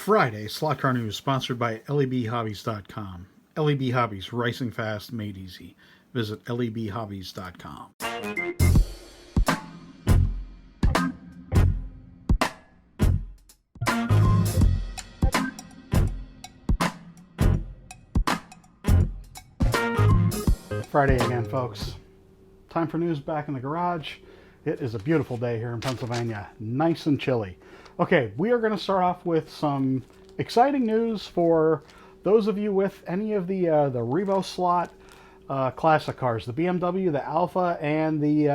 Friday Slot Car News sponsored by lebhobbies.com. LEB Hobbies, racing fast, made easy. Visit lebhobbies.com. Friday again, folks. Time for news back in the garage. It is a beautiful day here in Pennsylvania. Nice and chilly. Okay, we are going to start off with some exciting news for those of you with any of the RevoSlot classic cars, the BMW, the Alpha, and the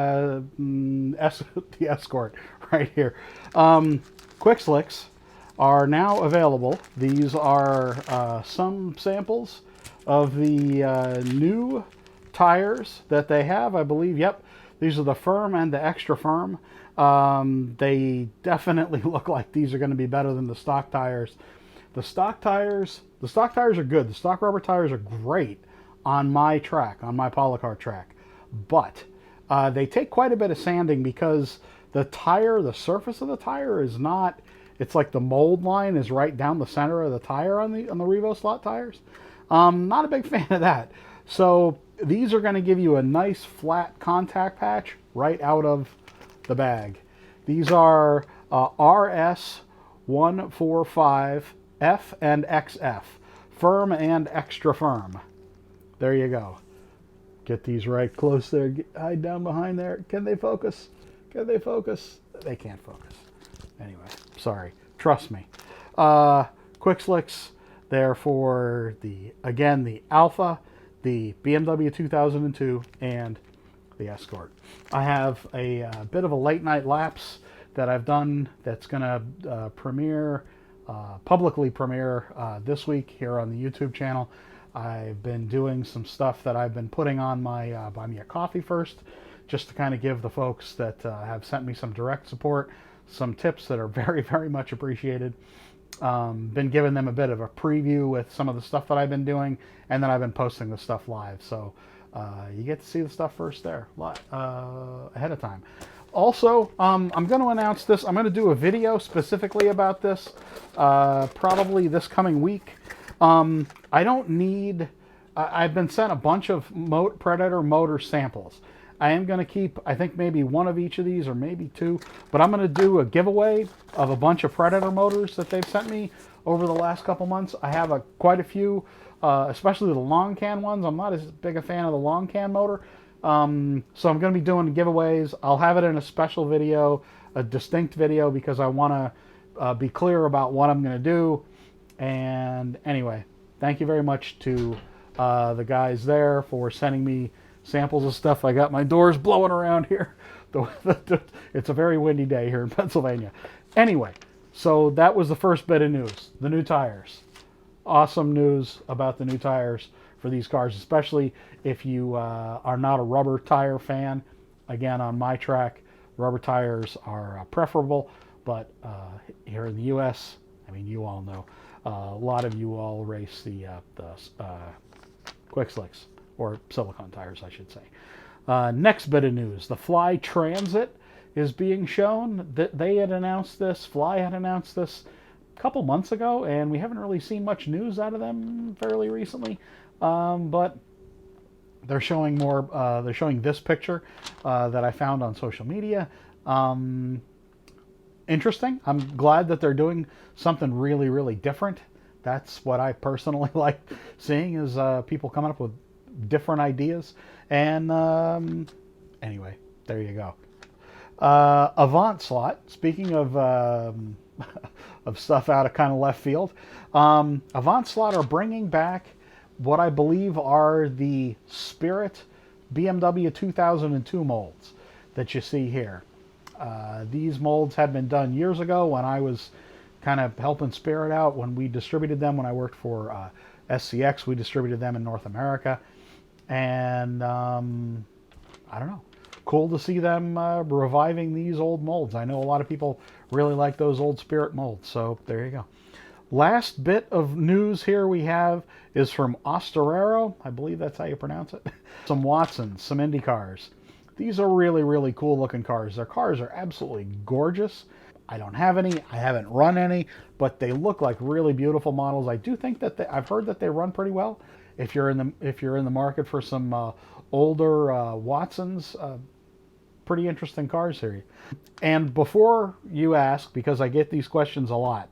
Escort right here. QuickSlicks are now available. These are some samples of the new tires that they have, I believe. Yep, these are the firm and the extra firm. They definitely look like these are going to be better than the stock tires. The stock tires are good. The stock rubber tires are great on my track, on my Polycar track, but they take quite a bit of sanding because the surface of the tire is not. It's like the mold line is right down the center of the tire on the RevoSlot tires. Not a big fan of that. So these are going to give you a nice flat contact patch right out of the bag. These are RS145F and XF, firm and extra firm. There you go. Get these right close there. Hide down behind there. Can they focus? Can they focus? They can't focus. Anyway, sorry. Trust me. QuickSlicks there for the Alpha, the BMW 2002, and the Escort. I have a bit of a late night lapse that I've done that's going to publicly premiere this week here on the YouTube channel. I've been doing some stuff that I've been putting on my Buy Me a Coffee first, just to kind of give the folks that have sent me some direct support some tips that are very, very much appreciated. Been giving them a bit of a preview with some of the stuff that I've been doing, and then I've been posting the stuff live. So you get to see the stuff first there, ahead of time. Also, I'm going to announce this. I'm going to do a video specifically about this, probably this coming week. I don't need... I've been sent a bunch of Predator motor samples. I am going to keep, I think, maybe one of each of these, or maybe two, but I'm going to do a giveaway of a bunch of Predator motors that they've sent me over the last couple months. I have quite a few, especially the long can ones. I'm not as big a fan of the long can motor, so I'm going to be doing giveaways. I'll have it in a special video, a distinct video, because I want to be clear about what I'm going to do. And anyway, thank you very much to the guys there for sending me samples of stuff. I got my doors blowing around here. It's a very windy day here in Pennsylvania. Anyway, so that was the first bit of news. The new tires. Awesome news about the new tires for these cars, especially if you are not a rubber tire fan. Again, on my track, rubber tires are preferable, but here in the U.S., I mean, you all know, a lot of you all race the QuickSlicks, or silicone tires, I should say. Next bit of news. The Fly Transit is being shown. They had announced this, Fly had announced this a couple months ago, and we haven't really seen much news out of them fairly recently. But they're showing more, they're showing this picture that I found on social media. Interesting. I'm glad that they're doing something really, really different. That's what I personally like seeing, is people coming up with different ideas. And anyway, there you go. Avant slot. Speaking of of stuff out of kind of left field, Avant slot are bringing back what I believe are the Spirit BMW 2002 molds that you see here. These molds had been done years ago when I was kind of helping Spirit out when we distributed them. When I worked for SCX, we distributed them in North America. And I don't know, cool to see them reviving these old molds. I know a lot of people really like those old Spirit molds, so there you go. Last bit of news here we have is from Osterero. I believe that's how you pronounce it. Some Watsons, some Indy cars. These are really, really cool looking cars. Their cars are absolutely gorgeous. I don't have any. I haven't run any, but they look like really beautiful models. I do think that I've heard that they run pretty well. If you're in the market for some older Watsons, pretty interesting cars here. And before you ask, because I get these questions a lot,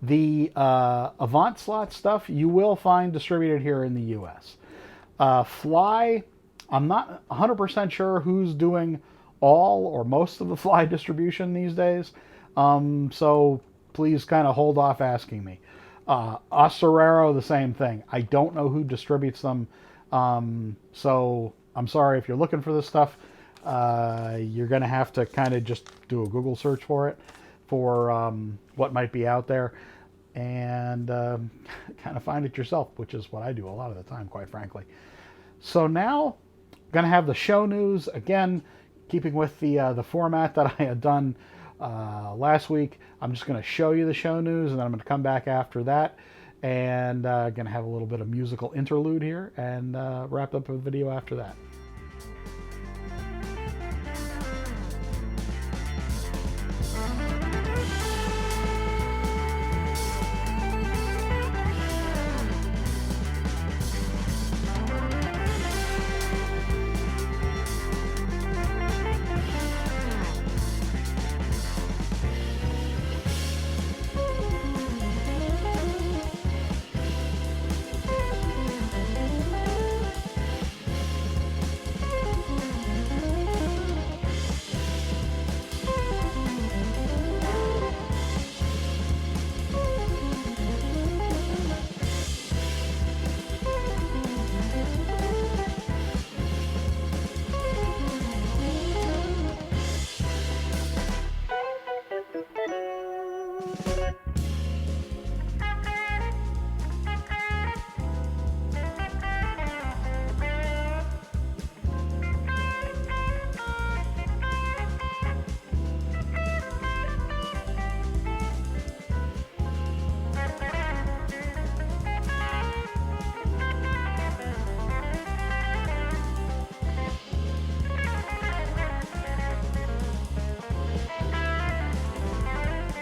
the Avant slot stuff you will find distributed here in the U.S. Fly, I'm not 100% sure who's doing all or most of the Fly distribution these days. So please kind of hold off asking me. Osterero, the same thing. I don't know who distributes them. So I'm sorry if you're looking for this stuff. You're going to have to kind of just do a Google search for it, for what might be out there, and kind of find it yourself, which is what I do a lot of the time, quite frankly. So now, I'm going to have the show news again, keeping with the format that I had done last week. I'm just going to show you the show news, and then I'm going to come back after that, and going to have a little bit of musical interlude here, and wrap up the video after that.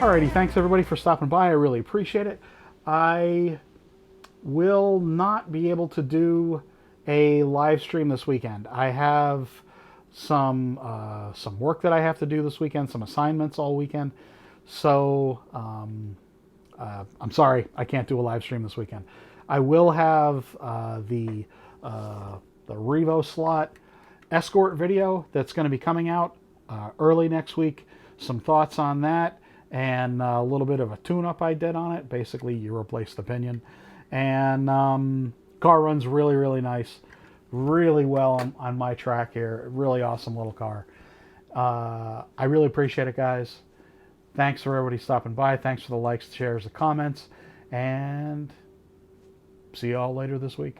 Alrighty, thanks everybody for stopping by. I really appreciate it. I will not be able to do a live stream this weekend. I have some work that I have to do this weekend, some assignments all weekend. So I'm sorry, I can't do a live stream this weekend. I will have the RevoSlot escort video that's going to be coming out early next week. Some thoughts on that, and a little bit of a tune-up I did on it. Basically, you replace the pinion. And car runs really, really nice. Really well on my track here. Really awesome little car. I really appreciate it, guys. Thanks for everybody stopping by. Thanks for the likes, the shares, the comments. And see you all later this week.